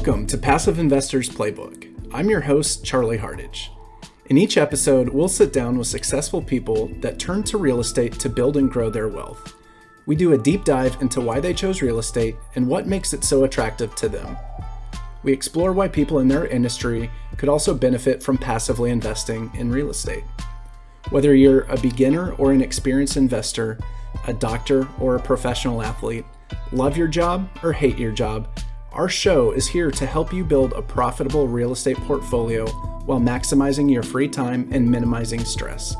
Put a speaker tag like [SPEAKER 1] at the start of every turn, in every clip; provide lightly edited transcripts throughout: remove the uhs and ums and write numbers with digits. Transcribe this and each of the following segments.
[SPEAKER 1] Welcome to Passive Investors Playbook. I'm your host, Charlie Hardage. In each episode, we'll sit down with successful people that turn to real estate to build and grow their wealth. We do a deep dive into why they chose real estate and what makes it so attractive to them. We explore why people in their industry could also benefit from passively investing in real estate. Whether you're a beginner or an experienced investor, a doctor or a professional athlete, love your job or hate your job, our show is here to help you build a profitable real estate portfolio while maximizing your free time and minimizing stress.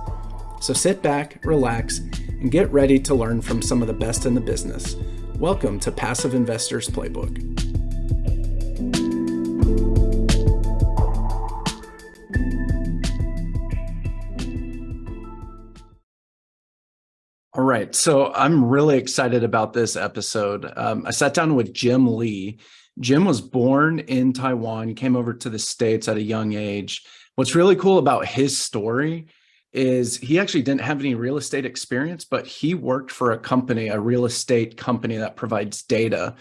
[SPEAKER 1] So sit back, relax, and get ready to learn from some of the best in the business. Welcome to Passive Investors Playbook. All right, so I'm really excited about this episode. I sat down with Jim Lee. Jim was born in Taiwan, came over to the States at a young age. What's really cool about his story is he actually didn't have any real estate experience, but he worked for a company, a real estate company that provides data.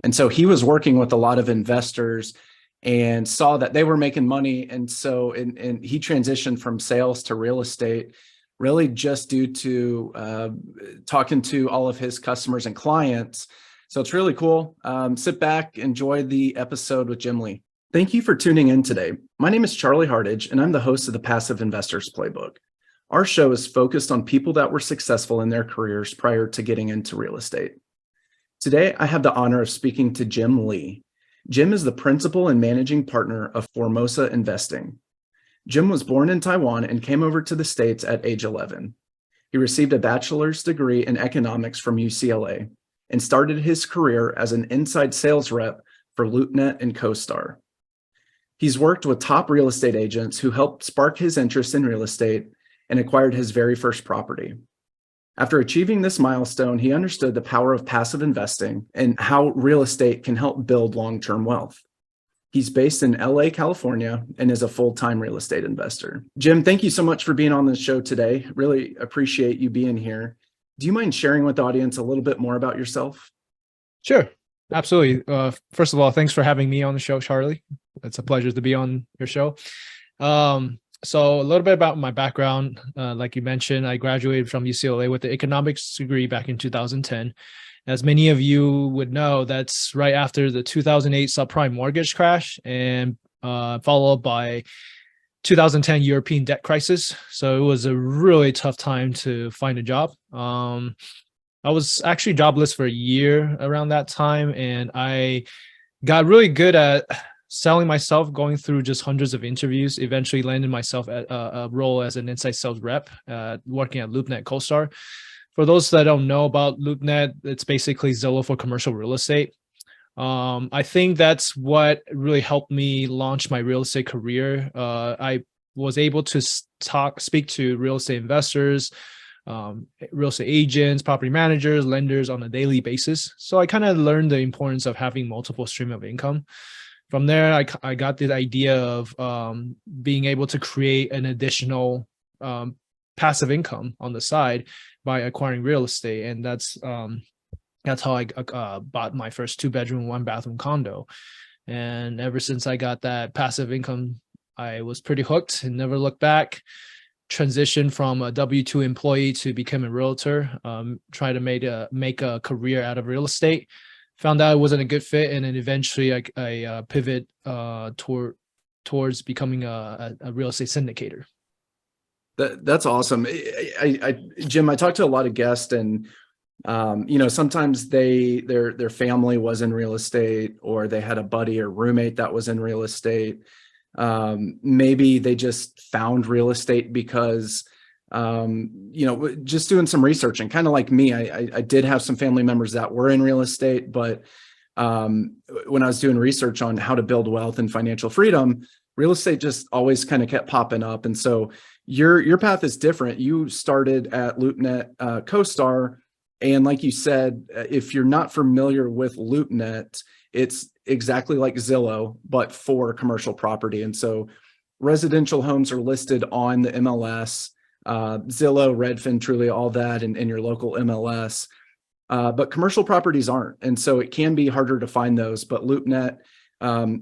[SPEAKER 1] And so he was working with a lot of investors and saw that they were making money. And so he transitioned from sales to real estate, really just due to talking to all of his customers and clients. So it's really cool. Sit back, enjoy the episode with Jim Lee. Thank you for tuning in today. My name is Charlie Hardage, and I'm the host of the Passive Investors Playbook. Our show is focused on people that were successful in their careers prior to getting into real estate. Today, I have the honor of speaking to Jim Lee. Jim is the principal and managing partner of Formosa Investing. Jim was born in Taiwan and came over to the States at age 11. He received a bachelor's degree in economics from UCLA and started his career as an inside sales rep for LoopNet and CoStar. He's worked with top real estate agents who helped spark his interest in real estate and acquired his very first property. After achieving this milestone, he understood the power of passive investing and how real estate can help build long-term wealth. He's based in LA, California, and is a full-time real estate investor. Jim, thank you so much for being on the show today. Really appreciate you being here. Do you mind sharing with the audience a little bit more about yourself?
[SPEAKER 2] Sure, absolutely. First of all, thanks for having me on the show, Charlie. It's a pleasure to be on your show. So a little bit about my background. Like you mentioned, I graduated from UCLA with the economics degree back in 2010. As many of you would know, that's right after the 2008 subprime mortgage crash and followed by 2010 European debt crisis. So it was a really tough time to find a job. I was actually jobless for a year around that time, and I got really good at selling myself, going through just hundreds of interviews, eventually landed myself at a role as an inside sales rep, working at LoopNet CoStar. For those that don't know about LoopNet, it's basically Zillow for commercial real estate. I think that's what really helped me launch my real estate career. I was able to speak to real estate investors, real estate agents, property managers, lenders on a daily basis. So I kind of learned the importance of having multiple streams of income. From there, I got the idea of being able to create an additional passive income on the side by acquiring real estate, and that's how I bought my first 2-bedroom, 1-bathroom condo. And ever since I got that passive income, I was pretty hooked and never looked back. Transitioned from a W-2 employee to become a realtor, try to make a career out of real estate. Found out it wasn't a good fit, and then eventually I pivot towards becoming a real estate syndicator.
[SPEAKER 1] That's awesome. Jim, I talked to a lot of guests, and sometimes their family was in real estate, or they had a buddy or roommate that was in real estate. Maybe they just found real estate because just doing some research, and kind of like me, I did have some family members that were in real estate, but when I was doing research on how to build wealth and financial freedom, real estate just always kind of kept popping up. And so your path is different. You started at LoopNet CoStar, and like you said, if you're not familiar with LoopNet, it's exactly like Zillow, but for commercial property. And so residential homes are listed on the MLS, Zillow, Redfin, Trulia, all that, and your local MLS. But commercial properties aren't. And so it can be harder to find those. But LoopNet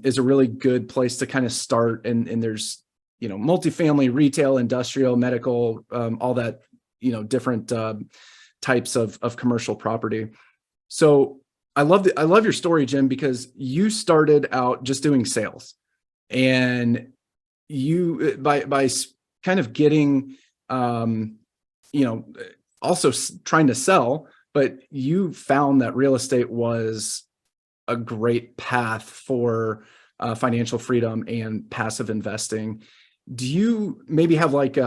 [SPEAKER 1] is a really good place to kind of start. And there's, multifamily, retail, industrial, medical, all that, different types of commercial property. So I love your story, Jim, because you started out just doing sales, and you by kind of getting, also trying to sell, but you found that real estate was a great path for financial freedom and passive investing. Do you maybe have like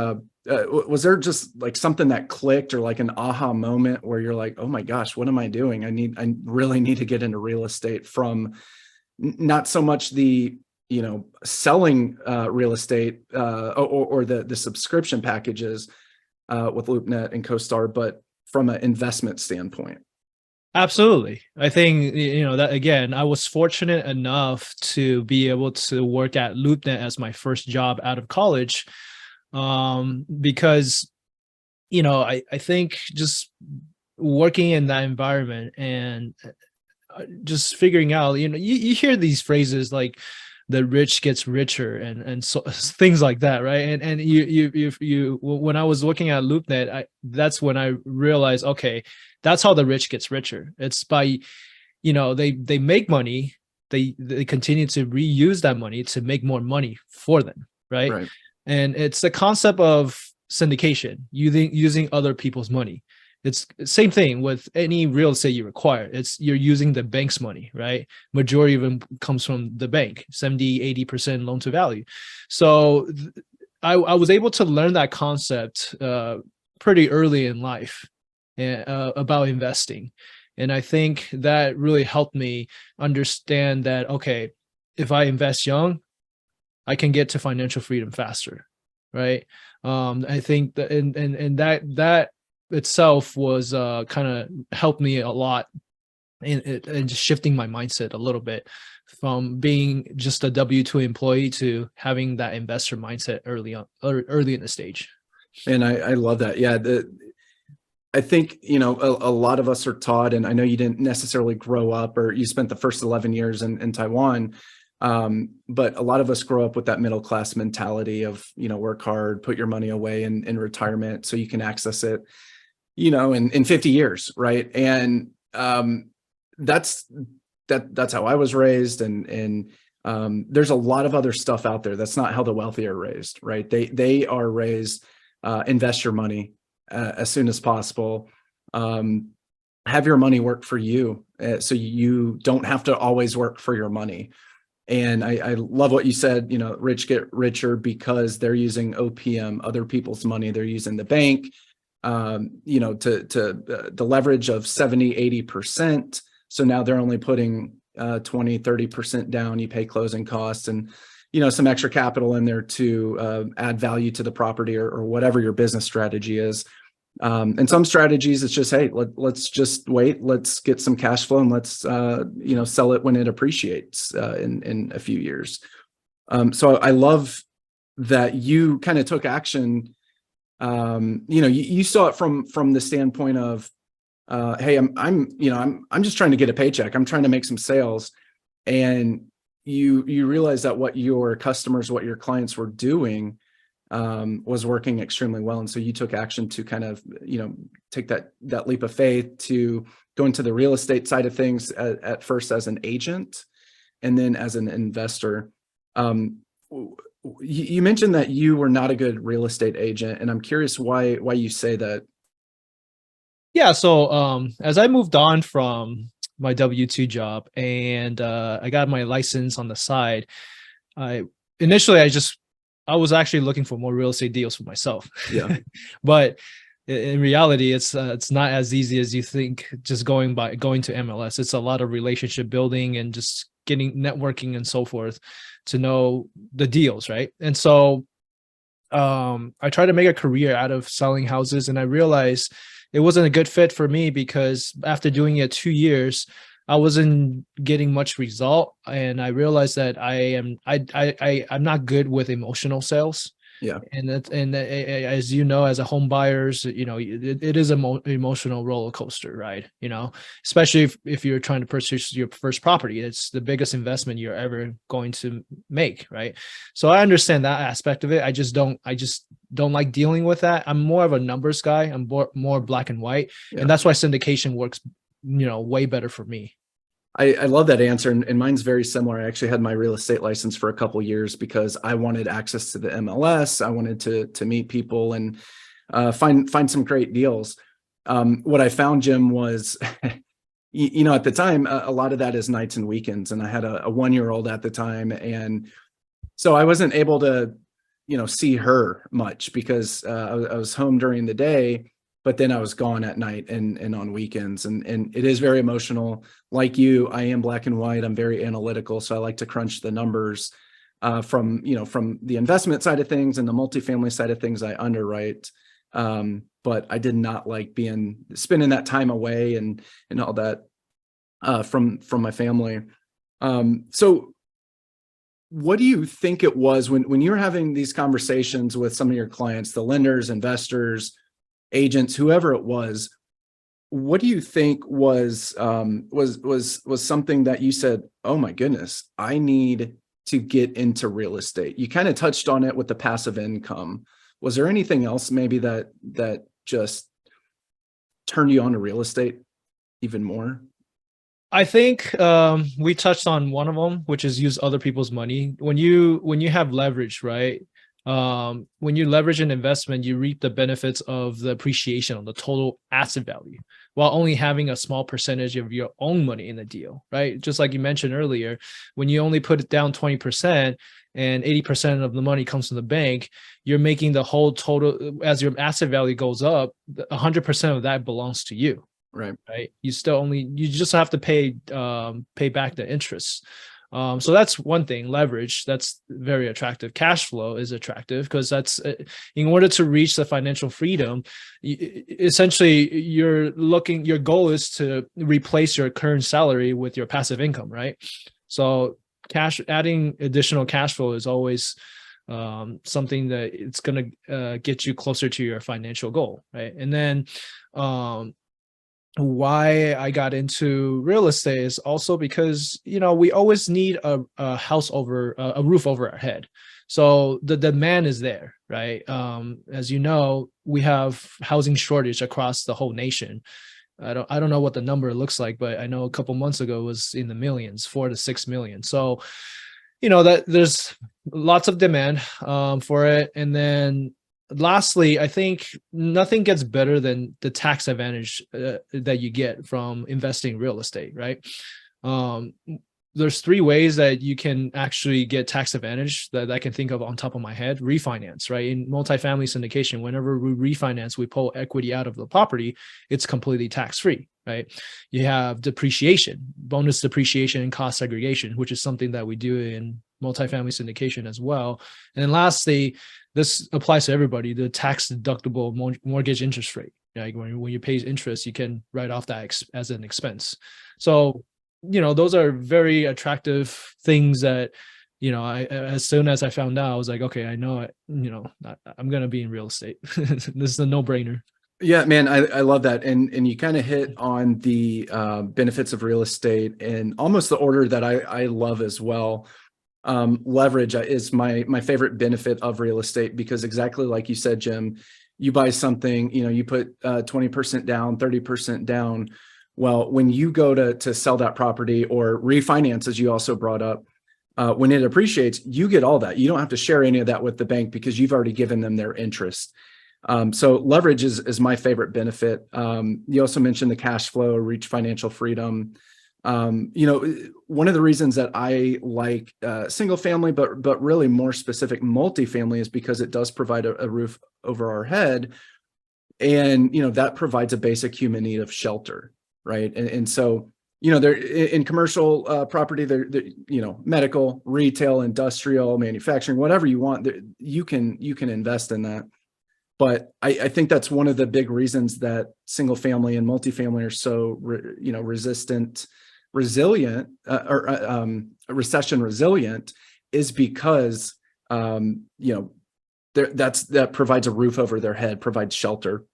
[SPEAKER 1] was there just like something that clicked, or like an aha moment where you're like, oh my gosh, what am I doing? I really need to get into real estate, from not so much the, selling real estate or the subscription packages with LoopNet and CoStar, but from an investment standpoint?
[SPEAKER 2] Absolutely. I think, that again, I was fortunate enough to be able to work at LoopNet as my first job out of college. Because, I think just working in that environment and just figuring out, you hear these phrases like the rich gets richer and so things like that, right? And you when I was looking at LoopNet, that's when I realized, okay, that's how the rich gets richer. It's by, they make money, they continue to reuse that money to make more money for them, right?
[SPEAKER 1] Right.
[SPEAKER 2] And it's the concept of syndication, using other people's money. It's the same thing with any real estate you acquire. You're using the bank's money, right? Majority of them comes from the bank, 70-80% loan to value. So I was able to learn that concept pretty early in life about investing. And I think that really helped me understand that, okay, if I invest young, I can get to financial freedom faster, right? I think that and that itself was kind of helped me a lot in just shifting my mindset a little bit from being just a W-2 employee to having that investor mindset early in the stage.
[SPEAKER 1] And I love that. Yeah. I think, a lot of us are taught, and I know you didn't necessarily grow up, or you spent the first 11 years in Taiwan. But a lot of us grow up with that middle-class mentality of, work hard, put your money away in retirement so you can access it, in 50 years. Right. And, that's how I was raised. And there's a lot of other stuff out there. That's not how the wealthy are raised. Right. They are raised, invest your money as soon as possible. Have your money work for you, so you don't have to always work for your money. And I love what you said, rich get richer because they're using OPM, other people's money. They're using the bank, to the leverage of 70-80%. So now they're only putting 20-30% down. You pay closing costs and, some extra capital in there to add value to the property or whatever your business strategy is. And some strategies, it's just, hey, let's just wait, let's get some cash flow, and let's, sell it when it appreciates in a few years. So I love that you kind of took action. You saw it from the standpoint of, hey, I'm just trying to get a paycheck. I'm trying to make some sales. And you realize that what your customers, what your clients were doing was working extremely well. And so you took action to kind of, take that leap of faith to go into the real estate side of things at first as an agent and then as an investor. You mentioned that you were not a good real estate agent, and I'm curious why you say that.
[SPEAKER 2] Yeah. So as I moved on from my W-2 job and I got my license on the side, I was actually looking for more real estate deals for myself.
[SPEAKER 1] Yeah.
[SPEAKER 2] But in reality, it's not as easy as you think. Just going to MLS, it's a lot of relationship building and just getting networking and so forth to know the deals, right? And so I tried to make a career out of selling houses, and I realized it wasn't a good fit for me because after doing it 2 years, I wasn't getting much result, and I realized that I'm not good with emotional sales.
[SPEAKER 1] Yeah.
[SPEAKER 2] And as you know, as a home buyers, it is a emotional roller coaster, right? Especially if you're trying to purchase your first property, it's the biggest investment you're ever going to make, right? So I understand that aspect of it. I just don't like dealing with that. I'm more of a numbers guy. I'm more black and white,
[SPEAKER 1] Yeah.
[SPEAKER 2] and that's why syndication works, way better for me.
[SPEAKER 1] I love that answer, and mine's very similar. I actually had my real estate license for a couple years because I wanted access to the MLS. I wanted to meet people and find some great deals. What I found, Jim, was at the time, a lot of that is nights and weekends, and I had a 1-year-old at the time, and so I wasn't able to see her much because I was home during the day, but then I was gone at night and on weekends. And it is very emotional. Like you, I am black and white. I'm very analytical. So I like to crunch the numbers from the investment side of things and the multifamily side of things I underwrite. But I did not like spending that time away and all that from my family. So what do you think it was when you were having these conversations with some of your clients, the lenders, investors, agents, whoever it was? What do you think was something that you said, oh my goodness, I need to get into real estate? You kind of touched on it with the passive income. Was there anything else maybe that just turned you on to real estate even more?
[SPEAKER 2] I think we touched on one of them, which is use other people's money. When you have leverage, right? When you leverage an investment, you reap the benefits of the appreciation on the total asset value, while only having a small percentage of your own money in the deal, right? Just like you mentioned earlier, when you only put it down 20% and 80% of the money comes from the bank, you're making the whole total, as your asset value goes up, 100% of that belongs to you.
[SPEAKER 1] Right.
[SPEAKER 2] You just have to pay back the interest. So that's one thing. Leverage, that's very attractive. Cash flow is attractive because that's in order to reach the financial freedom, essentially your goal is to replace your current salary with your passive income, right? So adding additional cash flow is always something that it's going to get you closer to your financial goal, right? And then why I got into real estate is also because we always need a roof over our head. So the demand is there, right? As you know, we have housing shortage across the whole nation. I don't know what the number looks like, but I know a couple months ago it was in the millions, 4 to 6 million. So that there's lots of demand for it. And then lastly, I think nothing gets better than the tax advantage that you get from investing in real estate, right? There's 3 ways that you can actually get tax advantage that I can think of on top of my head. Refinance, right? In multifamily syndication, whenever we refinance, we pull equity out of the property, it's completely tax-free, right? You have depreciation, bonus depreciation and cost segregation, which is something that we do in multifamily syndication as well. And then lastly, this applies to everybody, the tax deductible mortgage interest rate. Like when you pay interest, you can write off that as an expense. So, those are very attractive things that, as soon as I found out, I was like, okay, I know it, I'm going to be in real estate. This is a no-brainer.
[SPEAKER 1] Yeah, man, I love that. And you kind of hit on the benefits of real estate and almost the order that I love as well. Leverage is my favorite benefit of real estate because exactly like you said, Jim, you buy something, you put 20% down, 30% down. Well, when you go to sell that property or refinance, as you also brought up, when it appreciates, you get all that. You don't have to share any of that with the bank because you've already given them their interest. So leverage is my favorite benefit. You also mentioned the cash flow, reach financial freedom. One of the reasons that I like single family, but really more specific multifamily is because it does provide a roof over our head. And, that provides a basic human need of shelter, right? And so, there in commercial property, there, medical, retail, industrial, manufacturing, whatever you want, you can invest in that. But I think that's one of the big reasons that single family and multifamily are so, resilient or recession resilient is because, that provides a roof over their head, provides shelter.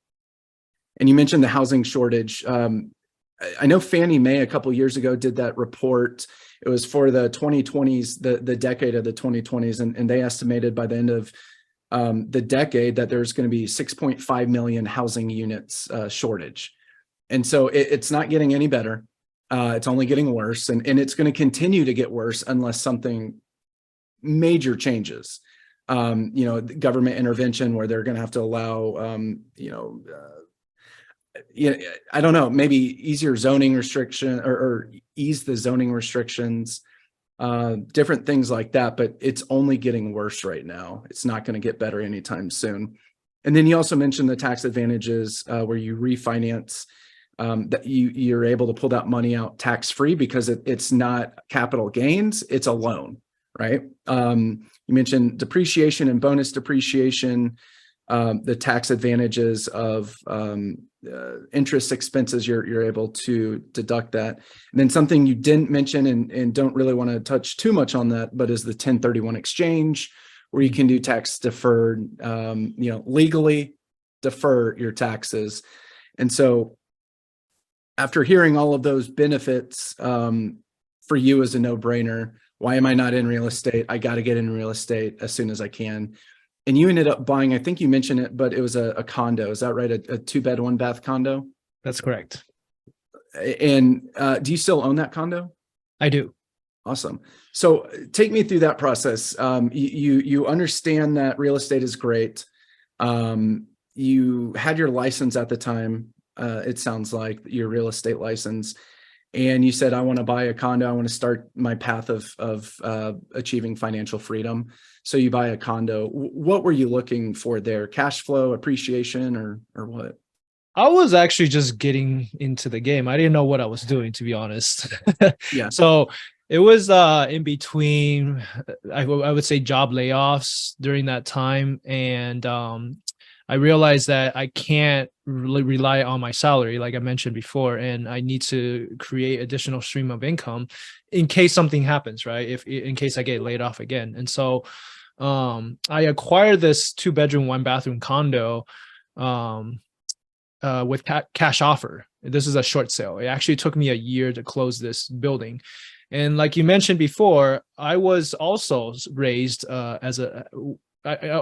[SPEAKER 1] And you mentioned the housing shortage. I know Fannie Mae a couple years ago did that report. It was for the 2020s, the decade of the 2020s, and they estimated by the end of the decade that there's going to be 6.5 million housing units shortage. And so it's not getting any better. It's only getting worse, and it's going to continue to get worse unless something major changes. Government intervention where they're going to have to allow, I don't know, maybe easier zoning restriction or ease the zoning restrictions, different things like that. But it's only getting worse right now. It's not going to get better anytime soon. And then you also mentioned the tax advantages where you refinance, that you're able to pull that money out tax free because it's not capital gains, it's a loan, right? You mentioned depreciation and bonus depreciation, the tax advantages of interest expenses, you're able to deduct that. And then something you didn't mention and don't really want to touch too much on that, but is the 1031 exchange, where you can do tax deferred, legally defer your taxes. And so after hearing all of those benefits, for you as a no-brainer, why am I not in real estate? I got to get in real estate as soon as I can. And you ended up buying, I think you mentioned it, but it was a condo. Is that right? A 2-bed, 1-bath condo?
[SPEAKER 2] That's correct.
[SPEAKER 1] And do you still own that condo?
[SPEAKER 2] I do.
[SPEAKER 1] Awesome. So take me through that process. You understand that real estate is great. You had your license at the time. It sounds like your real estate license. And you said, I want to buy a condo. I want to start my path of achieving financial freedom. So you buy a condo. What were you looking for there? Cash flow, appreciation, or what?
[SPEAKER 2] I was actually just getting into the game. I didn't know what I was doing, to be honest.
[SPEAKER 1] Yeah.
[SPEAKER 2] So it was in between, I would say, job layoffs during that time. And I realized that I can't really rely on my salary, like I mentioned before, and I need to create additional stream of income in case something happens, right? In case I get laid off again. And so I acquired this 2-bedroom, 1-bathroom condo with cash offer. This is a short sale. It actually took me a year to close this building. And like you mentioned before, I was also raised I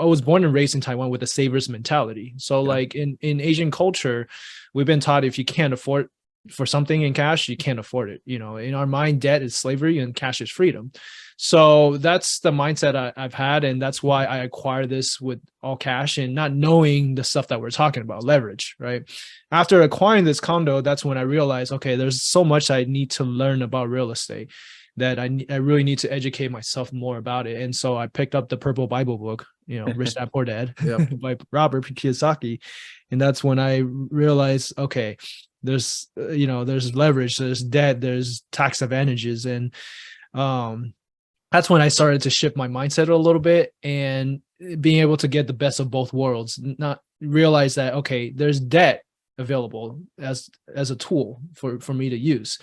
[SPEAKER 2] was born and raised in Taiwan with a saver's mentality. So like in Asian culture, we've been taught if you can't afford for something in cash, you can't afford it. In our mind, debt is slavery and cash is freedom. So that's the mindset I've had. And that's why I acquired this with all cash and not knowing the stuff that we're talking about, leverage, right? After acquiring this condo, that's when I realized, okay, there's so much I need to learn about real estate that I really need to educate myself more about it. And so I picked up the Purple Bible book, Rich Dad Poor Dad by Robert Kiyosaki. And that's when I realized, okay, there's leverage, there's debt, there's tax advantages. And that's when I started to shift my mindset a little bit and being able to get the best of both worlds, not realize that, okay, there's debt available as a tool for me to use.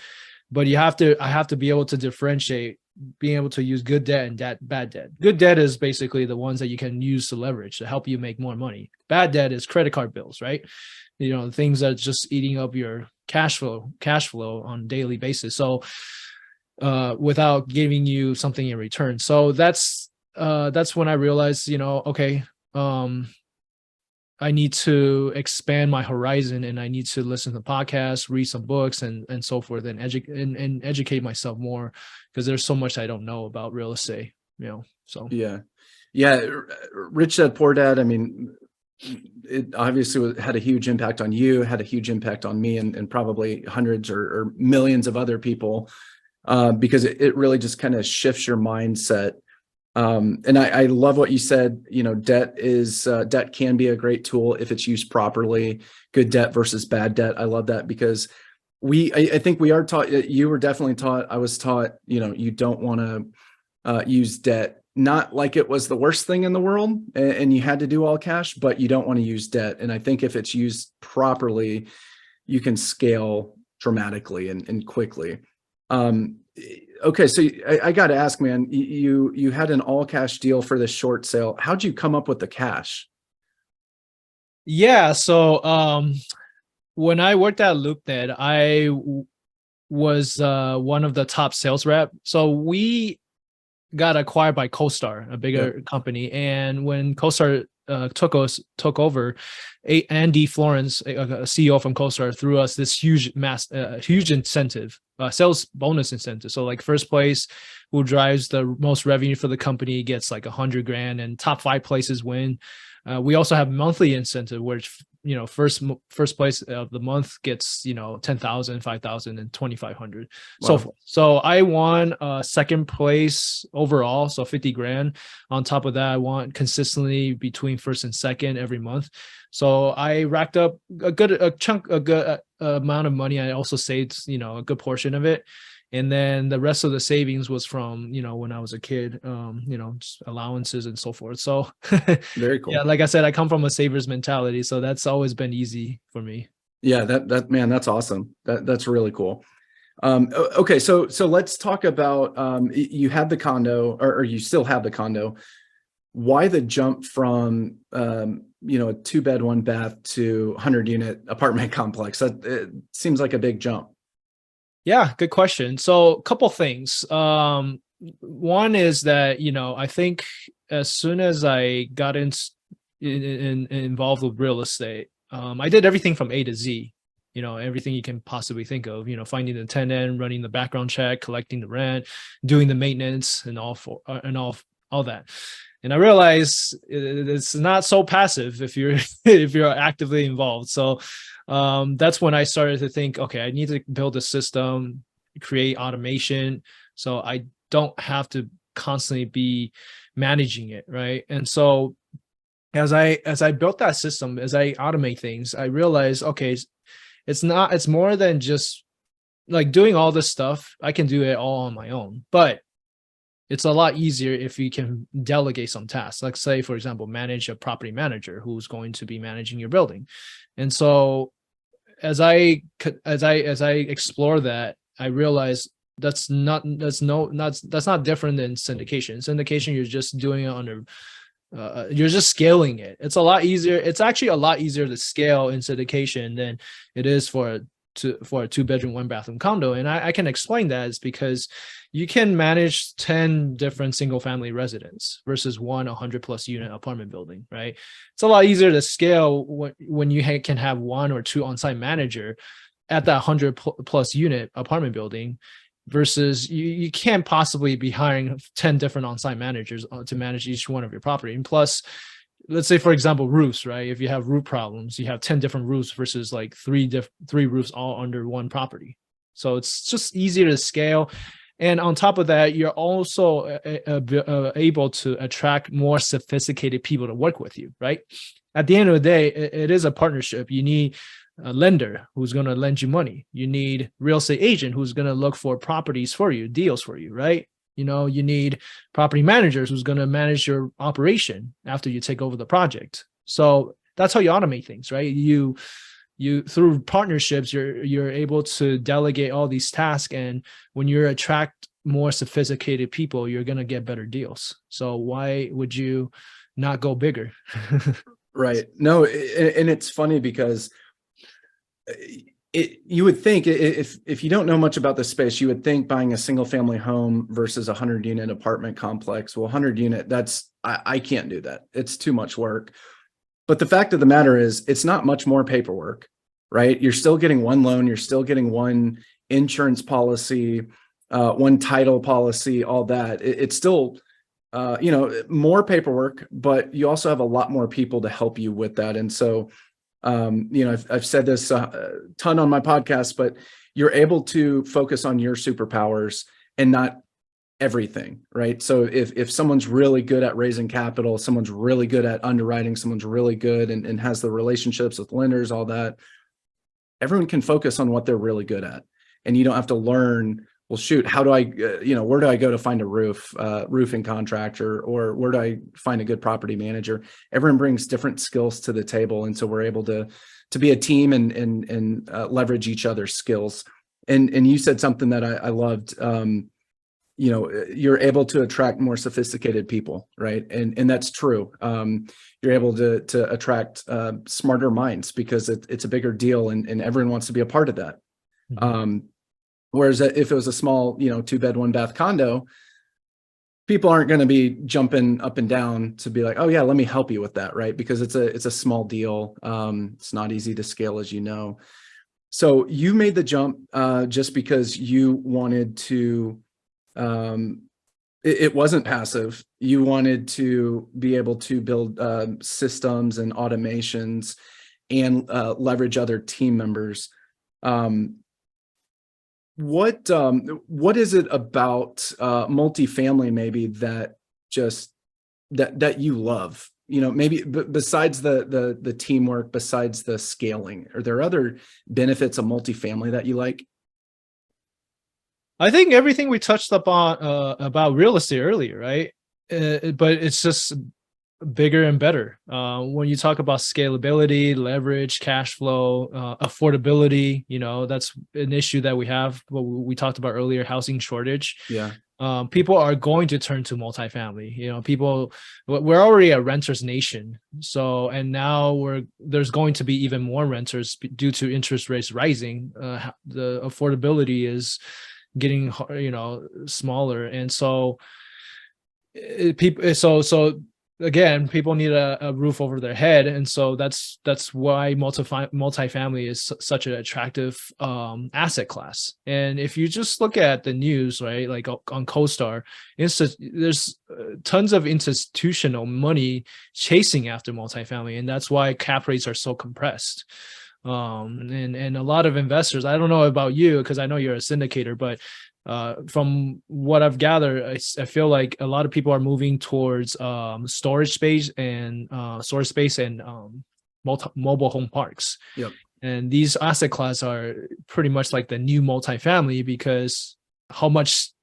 [SPEAKER 2] But I have to be able to differentiate being able to use good debt and bad debt. Good debt is basically the ones that you can use to leverage to help you make more money. Bad debt is credit card bills, right? Things that are just eating up your cash flow on a daily basis. So without giving you something in return. So that's when I realized, okay, I need to expand my horizon and I need to listen to podcasts, read some books and so forth and educate myself more because there's so much I don't know about real estate, so. Yeah.
[SPEAKER 1] Rich Dad Poor Dad. I mean, it obviously had a huge impact on you, had a huge impact on me and probably hundreds or millions of other people because it really just kind of shifts your mindset. And I love what you said, debt can be a great tool if it's used properly, good debt versus bad debt. I love that because I think we are taught, you were definitely taught, I was taught, you don't want to use debt, not like it was the worst thing in the world and you had to do all cash, but you don't want to use debt. And I think if it's used properly, you can scale dramatically and quickly. okay, so I got to ask, man, you had an all cash deal for the short sale. How'd you come up with the cash?
[SPEAKER 2] Yeah. So when I worked at LoopNet, was one of the top sales rep. So we got acquired by CoStar, a bigger company. And when CoStar took over, Andy Florence, a CEO from CoStar, threw us this huge incentive, sales bonus incentive. So like first place, who drives the most revenue for the company gets like 100 grand, and top 5 places win. We also have monthly incentive, which first place of the month gets 10,000, 5,000, and 2,500, so
[SPEAKER 1] Wow.
[SPEAKER 2] forth. So I won second place overall, so 50 grand. On top of that, I won consistently between first and second every month. So I racked up a good amount of money. I also saved a good portion of it. And then the rest of the savings was from when I was a kid, just allowances and so forth. So
[SPEAKER 1] Very cool.
[SPEAKER 2] yeah, like I said, I come from a saver's mentality, so that's always been easy for me.
[SPEAKER 1] Yeah, that man, that's awesome. That's really cool. Okay, so let's talk about you had the condo, or you still have the condo. Why the jump from a 2-bed 1-bath to 100-unit apartment complex? That it seems like a big jump.
[SPEAKER 2] Yeah, good question. So a couple things. One is that I think as soon as I got involved with real estate, I did everything from A to Z. Everything you can possibly think of. Finding the tenant, running the background check, collecting the rent, doing the maintenance, and all that. And I realize it's not so passive if you're if you're actively involved. So that's when I started to think, okay, I need to build a system, create automation, so I don't have to constantly be managing it, right? And so as I built that system, as I automate things, I realized, okay, it's more than just like doing all this stuff. I can do it all on my own, but it's a lot easier if you can delegate some tasks. Like say, for example, manage a property manager who's going to be managing your building. And so as I explore that, I realize that's not different than syndication. Syndication, you're just doing it under you're just scaling it. It's a lot easier. It's actually a lot easier to scale in syndication than it is for a 2-bedroom 1-bathroom condo. And I can explain that is because you can manage 10 different single family residents versus one 100+ unit apartment building, right? It's a lot easier to scale when you can have 1 or 2 on-site manager at that 100+ unit apartment building, versus you can't possibly be hiring 10 different on-site managers to manage each one of your property. And plus, let's say, for example, roofs, right? If you have roof problems, you have 10 different roofs versus like three roofs all under one property. So it's just easier to scale. And on top of that, you're also able to attract more sophisticated people to work with you, right? At the end of the day, it is a partnership. You need a lender who's going to lend you money. You need real estate agent who's going to look for properties for you, deals for you, right? You need property managers who's going to manage your operation after you take over the project. So that's how you automate things, right? You through partnerships, you're able to delegate all these tasks, and when you attract more sophisticated people, you're going to get better deals. So why would you not go bigger?
[SPEAKER 1] Right. No, and it's funny because you would think, if you don't know much about the space, you would think buying a single family home versus a 100-unit apartment complex. Well, 100-unit, I can't do that. It's too much work. But the fact of the matter is, it's not much more paperwork, right? You're still getting one loan, you're still getting one insurance policy, one title policy, all that. It's still more paperwork, but you also have a lot more people to help you with that. And so I've said this a ton on my podcast, but you're able to focus on your superpowers and not everything, right? So if someone's really good at raising capital, someone's really good at underwriting, someone's really good and has the relationships with lenders, all that, everyone can focus on what they're really good at. And you don't have to learn, well, shoot, how do I, where do I go to find a roofing contractor, or where do I find a good property manager? Everyone brings different skills to the table. And so we're able to be a team and leverage each other's skills. And you said something that I loved. you're able to attract more sophisticated people, right? And that's true. You're able to attract smarter minds because it's a bigger deal, and everyone wants to be a part of that. Whereas if it was a small, 2-bed, 1-bath condo, people aren't going to be jumping up and down to be like, oh yeah, let me help you with that, right? Because it's a small deal. It's not easy to scale, as you know. So you made the jump just because you wanted to. It wasn't passive. You wanted to be able to build systems and automations and leverage other team members. What is it about multifamily maybe that you love? Maybe besides the teamwork, besides the scaling, are there other benefits of multifamily that you like?
[SPEAKER 2] I think everything we touched upon about real estate earlier, right? But it's just bigger and better. When you talk about scalability, leverage, cash flow, affordability, that's an issue that we have. What we talked about earlier, housing shortage.
[SPEAKER 1] Yeah.
[SPEAKER 2] People are going to turn to multifamily. We're already a renters nation. So, and now there's going to be even more renters due to interest rates rising. The affordability is getting, smaller. And so again, people need a roof over their head, and so that's why multifamily is such an attractive asset class. And if you just look at the news, right, like on CoStar, there's tons of institutional money chasing after multifamily, and that's why cap rates are so compressed. And a lot of investors, I don't know about you because I know you're a syndicator, but from what I've gathered, I feel like a lot of people are moving towards storage space and mobile home parks.
[SPEAKER 1] Yep.
[SPEAKER 2] And these asset class are pretty much like the new multifamily because how much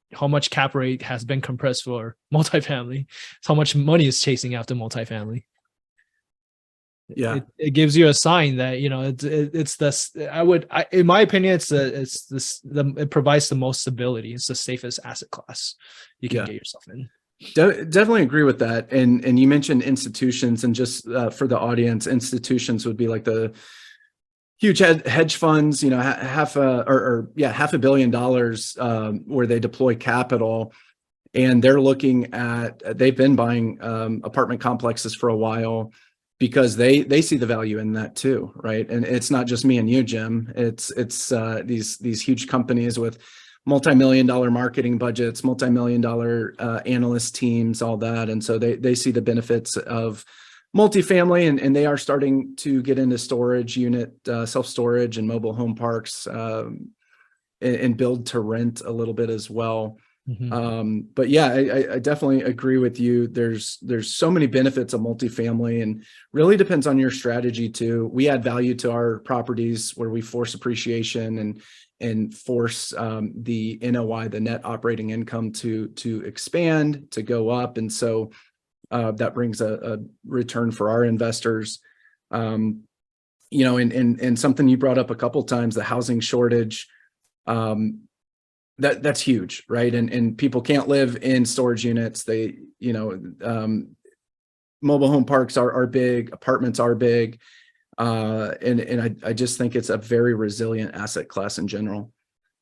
[SPEAKER 2] cap rate has been compressed for multifamily, how much money is chasing after multifamily.
[SPEAKER 1] Yeah.
[SPEAKER 2] It gives you a sign that it's this. In my opinion, it provides the most stability. It's the safest asset class you can get yourself in.
[SPEAKER 1] Definitely agree with that. And you mentioned institutions, and just for the audience, institutions would be like the huge hedge funds. $500 million where they deploy capital, and they've been buying apartment complexes for a while, because they see the value in that too, right? And it's not just me and you, Jim. It's these huge companies with multi-million-dollar marketing budgets, multi-million-dollar analyst teams, all that, and so they see the benefits of multifamily, and they are starting to get into storage unit, self-storage, and mobile home parks, and build to rent a little bit as well. But yeah, I definitely agree with you. There's so many benefits of multifamily, and really depends on your strategy too. We add value to our properties where we force appreciation and force the NOI, the net operating income, to expand, to go up, and so that brings a return for our investors. And something you brought up a couple times, the housing shortage. That's huge, right? And people can't live in storage units. Mobile home parks are big, apartments are big. And I just think it's a very resilient asset class in general.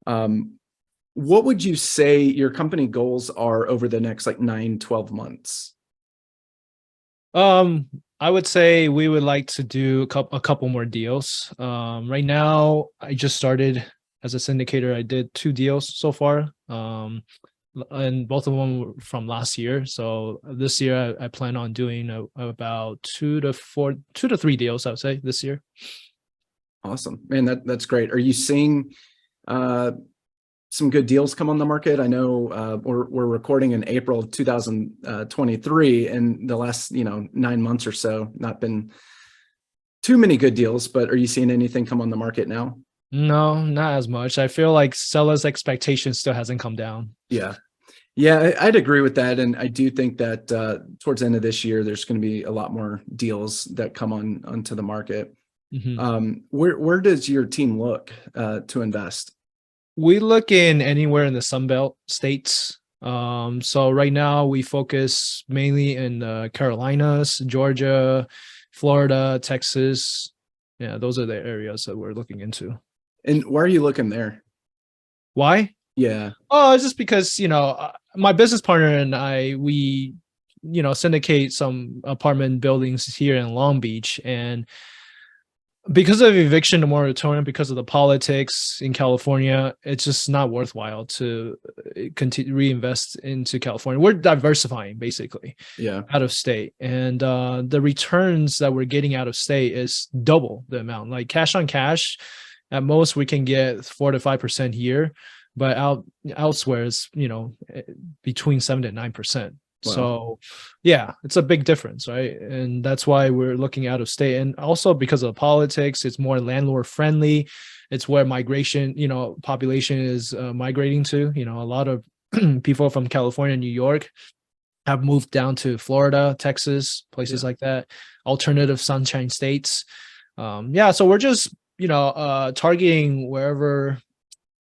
[SPEAKER 1] What would you say your company goals are over the next 9-12 months?
[SPEAKER 2] I would say we would like to do a couple more deals. Right now, I just started as a syndicator. I did 2 deals so far, and both of them were from last year. So this year, I plan on doing about 2 to 3 deals, I would say, this year. Awesome,
[SPEAKER 1] man. That's great. Are you seeing some good deals come on the market? I know we're recording in April of 2023, and the last 9 months or so, not been too many good deals. But are you seeing anything come on the market now?
[SPEAKER 2] No, not as much. I feel like sellers' expectations still hasn't come down.
[SPEAKER 1] Yeah, I'd agree with that, and I do think that towards the end of this year, there's going to be a lot more deals that come onto the market. Where does your team look to invest?
[SPEAKER 2] We look in anywhere in the Sunbelt states. So right now we focus mainly in the Carolinas, Georgia, Florida, Texas. Yeah, those are the areas that we're looking into.
[SPEAKER 1] And why are you looking there?
[SPEAKER 2] Why?
[SPEAKER 1] Yeah.
[SPEAKER 2] Oh, it's just because, my business partner and I, we, syndicate some apartment buildings here in Long Beach. And because of eviction moratorium, because of the politics in California, it's just not worthwhile to continue reinvest into California. We're diversifying basically
[SPEAKER 1] Yeah.
[SPEAKER 2] out of state, and the returns that we're getting out of state is double the amount. Like cash on cash, at most we can get 4 to 5% here, but elsewhere is between 7 to 9%.
[SPEAKER 1] Wow.
[SPEAKER 2] So yeah, it's a big difference, right? And that's why we're looking out of state. And also because of the politics, it's more landlord friendly. It's where migration, population is migrating to. A lot of people from California, New York have moved down to Florida, Texas, places like that, alternative sunshine states. So we're just, targeting wherever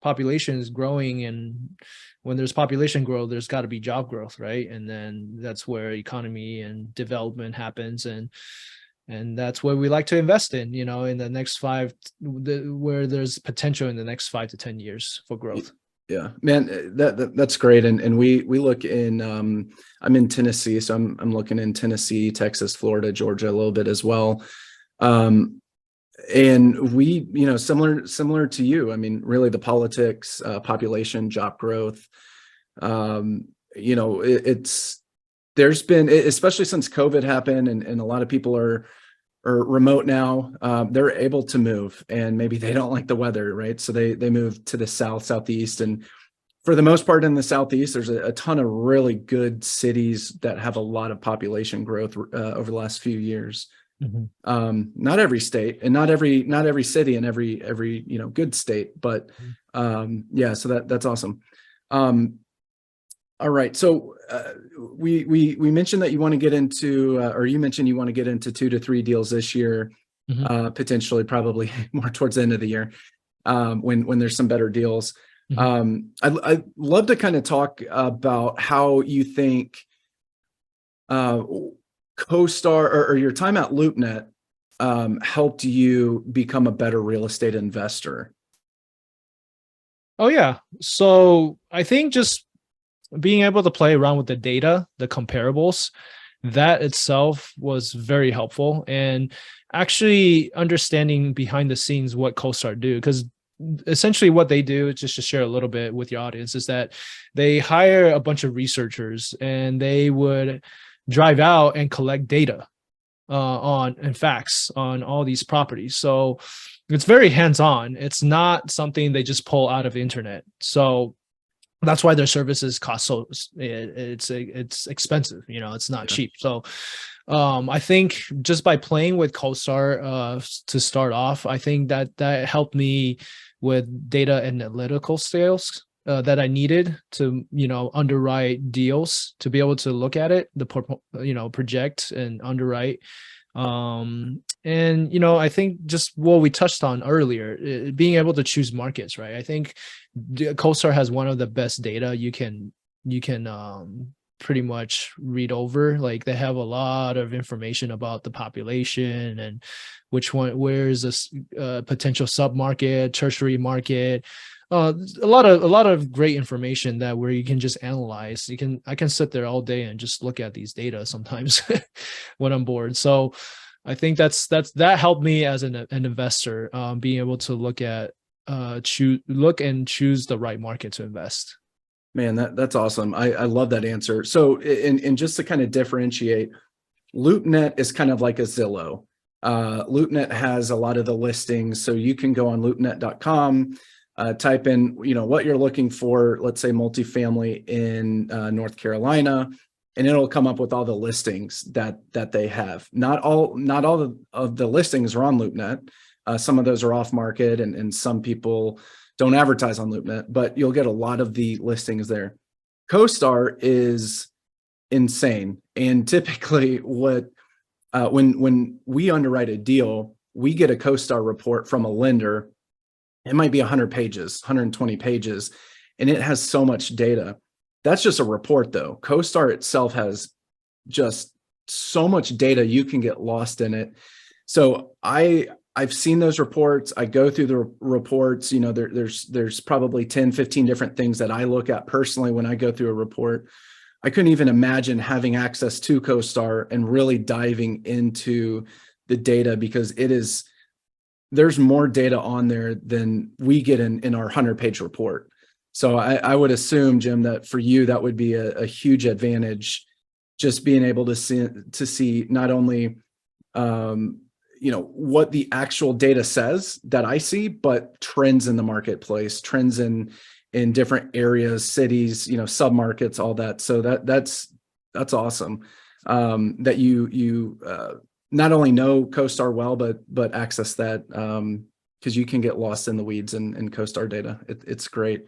[SPEAKER 2] population is growing, and when there's population growth, there's got to be job growth, right? And then that's where economy and development happens, and that's where we like to invest in, in the next where there's potential in the next 5 to 10 years for growth.
[SPEAKER 1] Yeah, man, that's great. And we look in, I'm in Tennessee, so I'm looking in Tennessee, Texas, Florida, Georgia a little bit as well. And we, similar to you, I mean, really the politics, population, job growth, there's been, especially since COVID happened and a lot of people are remote now, they're able to move, and maybe they don't like the weather, right? So they move to the southeast. And for the most part in the southeast, there's a ton of really good cities that have a lot of population growth over the last few years. Mm-hmm. Not every state and not every city and every good state, but so that's awesome. All right, so we mentioned that you want to get into, or you mentioned you want to get into 2 to 3 deals this year, potentially, probably more towards the end of the year, when there's some better deals. I'd love to kind of talk about how you think CoStar or your time at LoopNet helped you become a better real estate investor.
[SPEAKER 2] Oh yeah, so I think just being able to play around with the data, the comparables, that itself was very helpful. And actually understanding behind the scenes what CoStar do, because essentially what they do, just to share a little bit with your audience, is that they hire a bunch of researchers and they would drive out and collect data and facts on all these properties. So it's very hands-on. It's not something they just pull out of the internet. So that's why their services cost it's expensive. It's not cheap. So I think just by playing with CoStar to start off, I think that helped me with data analytical skills that I needed to, underwrite deals, to be able to look at it, project and underwrite. I think just what we touched on earlier, being able to choose markets, right? I think CoStar has one of the best data you can pretty much read over. Like they have a lot of information about the population and where is this potential submarket, tertiary market. A lot of great information where you can just analyze. I can sit there all day and just look at these data sometimes when I'm bored. So I think that helped me as an investor, being able to look and choose the right market to invest.
[SPEAKER 1] Man, that's awesome. I love that answer. So, and just to kind of differentiate, LoopNet is kind of like a Zillow. LoopNet has a lot of the listings, so you can go on LoopNet.com, type in, what you're looking for, let's say multifamily in North Carolina, and it'll come up with all the listings that they have. Not all of the listings are on LoopNet. Some of those are off market, and some people don't advertise on LoopNet, but you'll get a lot of the listings there. CoStar is insane, and typically when we underwrite a deal, we get a CoStar report from a lender. It might be 100 pages, 120 pages, and it has so much data. That's just a report though. CoStar itself has just so much data, you can get lost in it. So I've seen those reports. I go through the reports, there's probably 10, 15 different things that I look at personally when I go through a report. I couldn't even imagine having access to CoStar and really diving into the data, because there's more data on there than we get in our 100-page report. So I would assume, Jim, that for you, that would be a huge advantage, just being able to see not only, what the actual data says that I see, but trends in the marketplace, trends in different areas, cities, submarkets, all that. So that's awesome. That you not only know CoStar well, but access that, because you can get lost in the weeds in CoStar data. It's great.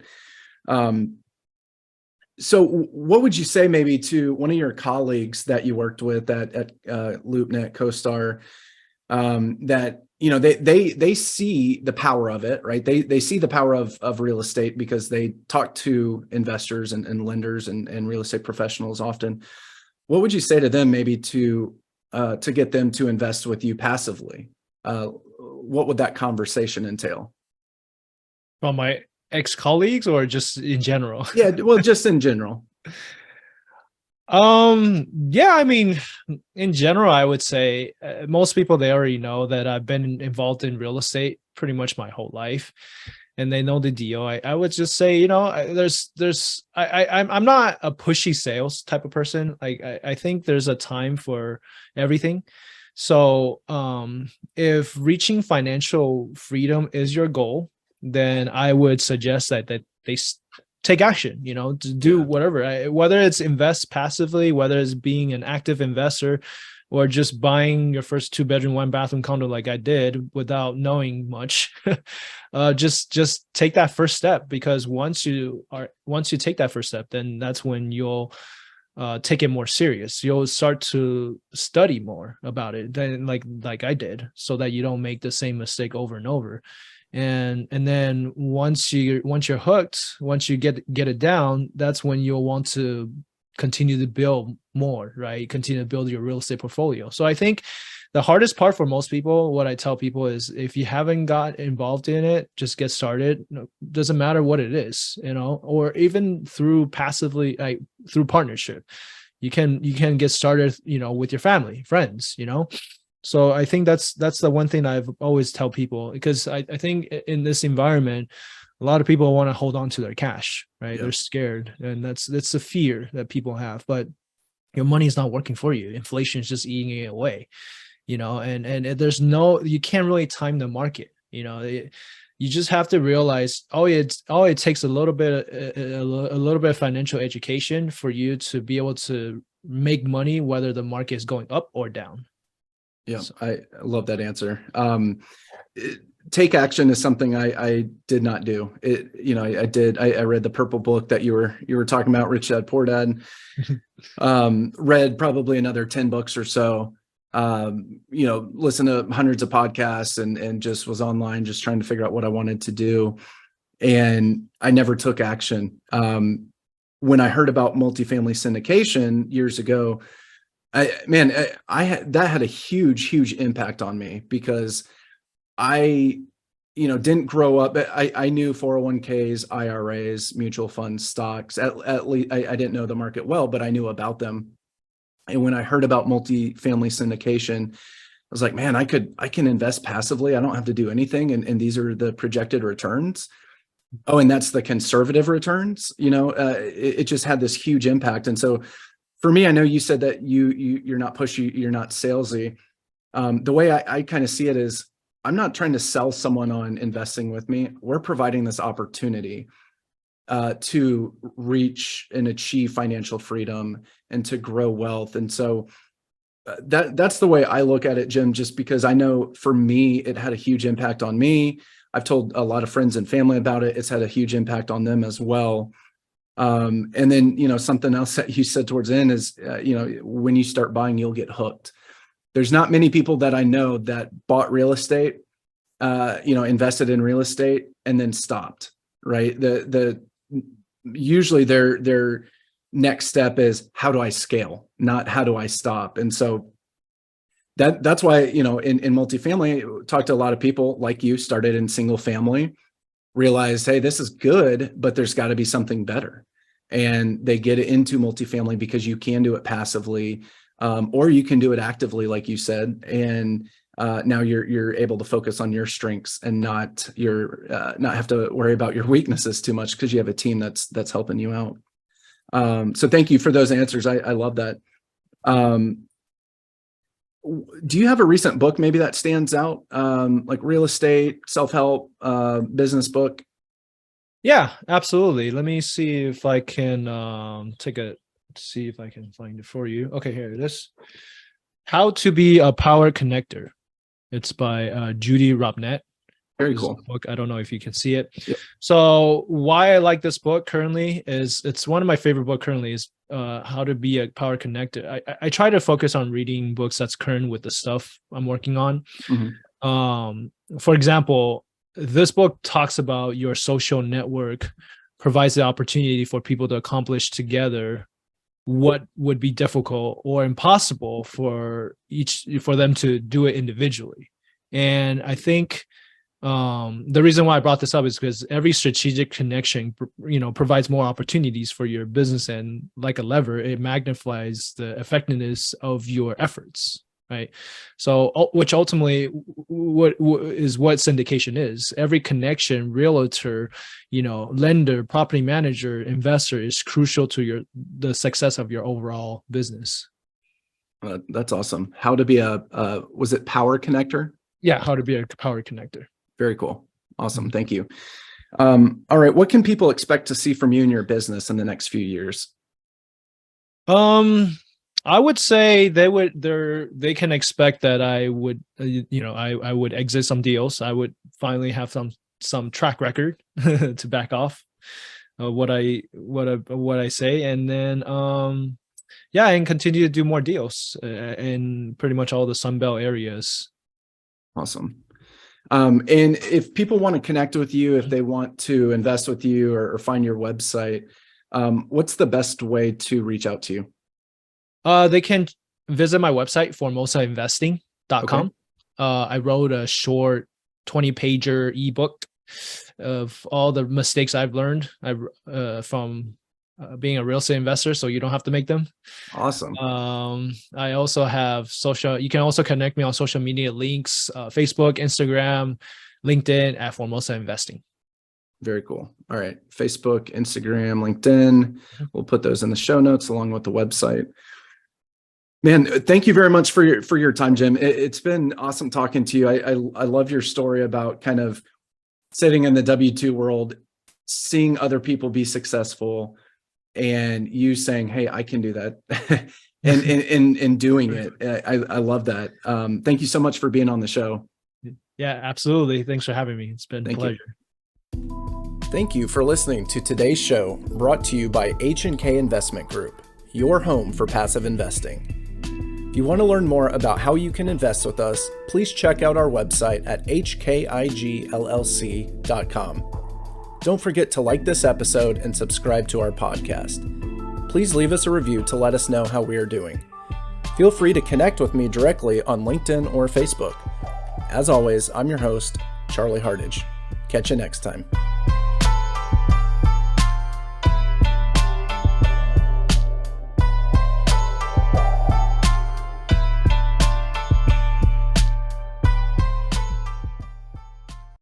[SPEAKER 1] So what would you say maybe to one of your colleagues that you worked with at LoopNet, CoStar, that they see the power of it, right? They see the power of real estate because they talk to investors and lenders and real estate professionals often. What would you say to them maybe to get them to invest with you passively? What would that conversation entail?
[SPEAKER 2] From my ex-colleagues or just in general?
[SPEAKER 1] Yeah, well, just in general.
[SPEAKER 2] Yeah, I mean, in general, I would say most people, they already know that I've been involved in real estate pretty much my whole life, and they know the deal. I would just say, I'm not a pushy sales type of person. I think there's a time for everything. So if reaching financial freedom is your goal, then I would suggest that they take action, to do whatever, whether it's invest passively, whether it's being an active investor, or just buying your first 2-bedroom, 1-bathroom condo like I did without knowing much. Just take that first step, because once you take that first step, then that's when you'll take it more serious. You'll start to study more about it than like I did, so that you don't make the same mistake over and over. And then once you're hooked, once you get it down, that's when you'll want to continue to build more, right? Continue to build your real estate portfolio. So I think the hardest part for most people, what I tell people is, if you haven't got involved in it, just get started. Doesn't matter what it is, or even through passively, like through partnership, you can get started, with your family, friends, So I think that's the one thing I've always tell people, because I think in this environment, a lot of people want to hold on to their cash, right? They're scared, and that's a fear that people have. But your money is not working for you. Inflation is just eating it away, and there's you can't really time the market. You just have to realize, it takes a little bit of financial education for you to be able to make money, whether the market is going up or down.
[SPEAKER 1] Yeah, I love that answer. Take action is something I did not do. I read the Purple Book that you were talking about, Rich Dad Poor Dad. Read probably another 10 books or so. Listen to hundreds of podcasts and just was online just trying to figure out what I wanted to do. And I never took action. When I heard about multifamily syndication years ago, that had a huge impact on me, because I didn't grow up. I knew 401ks, IRAs, mutual funds, stocks. At least I didn't know the market well, but I knew about them. And when I heard about multifamily syndication, I was like, man, I can invest passively. I don't have to do anything. And these are the projected returns. Oh, and that's the conservative returns. It just had this huge impact. And so for me, I know you said that you're not pushy, you're not salesy. The way I kind of see it is, I'm not trying to sell someone on investing with me. We're providing this opportunity to reach and achieve financial freedom and to grow wealth. And so that's the way I look at it, Jim, just because I know for me, it had a huge impact on me. I've told a lot of friends and family about it. It's had a huge impact on them as well. And then, something else that you said towards the end is, when you start buying, you'll get hooked. There's not many people that I know that bought real estate, invested in real estate and then stopped, right? Usually they're next step is, how do I scale, not how do I stop? And so that's why, in multifamily, talked to a lot of people like you, started in single family, realized, hey, this is good, but there's got to be something better. And they get into multifamily because you can do it passively, or you can do it actively, like you said. And now you're able to focus on your strengths and not have to worry about your weaknesses too much, because you have a team that's helping you out. So thank you for those answers. I love that. Do you have a recent book maybe that stands out, like real estate, self-help, business book?
[SPEAKER 2] Yeah, absolutely. Let me see if I can see if I can find it for you. Okay, here it is. How to Be a Power Connector. It's by Judy Robnett.
[SPEAKER 1] Very cool
[SPEAKER 2] book. I don't know if you can see it.
[SPEAKER 1] Yep.
[SPEAKER 2] So why I like this book currently is it's one of my favorite books currently is How to Be a Power Connector. I try to focus on reading books that's current with the stuff I'm working on. Mm-hmm. For example, this book talks about your social network provides the opportunity for people to accomplish together what would be difficult or impossible for them to do it individually. And I think the reason why I brought this up is because every strategic connection, provides more opportunities for your business, and like a lever, it magnifies the effectiveness of your efforts, right? So, which ultimately, what syndication is. Every connection, realtor, lender, property manager, investor is crucial to the success of your overall business.
[SPEAKER 1] That's awesome. How to be was it Power Connector?
[SPEAKER 2] Yeah, How to Be a Power Connector.
[SPEAKER 1] Very cool. Awesome. Thank you. All right. What can people expect to see from you in your business in the next few years?
[SPEAKER 2] I would say they can expect that I would, I would exit some deals. I would finally have some track record to back off what I say. And then, and continue to do more deals in pretty much all the Sunbelt areas.
[SPEAKER 1] Awesome. And if people want to connect with you, if they want to invest with you or find your website, what's the best way to reach out to you?
[SPEAKER 2] They can visit my website, formosainvesting.com. Okay. I wrote a short 20-pager ebook of all the mistakes I've learned from being a real estate investor, so you don't have to make them.
[SPEAKER 1] Awesome.
[SPEAKER 2] I also have you can also connect me on social media links, Facebook, Instagram, LinkedIn at Formosa Investing.
[SPEAKER 1] Very cool. All right. Facebook, Instagram, LinkedIn. We'll put those in the show notes along with the website. Man, thank you very much for your time, Jim. It's been awesome talking to you. I love your story about kind of sitting in the W-2 world, seeing other people be successful, and you saying, hey, I can do that, and doing it. I love that. Thank you so much for being on the show.
[SPEAKER 2] Yeah, absolutely. Thanks for having me. It's been a pleasure.
[SPEAKER 1] Thank you for listening to today's show, brought to you by H&K Investment Group, your home for passive investing. If you want to learn more about how you can invest with us, please check out our website at hkigllc.com. Don't forget to like this episode and subscribe to our podcast. Please leave us a review to let us know how we are doing. Feel free to connect with me directly on LinkedIn or Facebook. As always, I'm your host, Charlie Hardage. Catch you next time.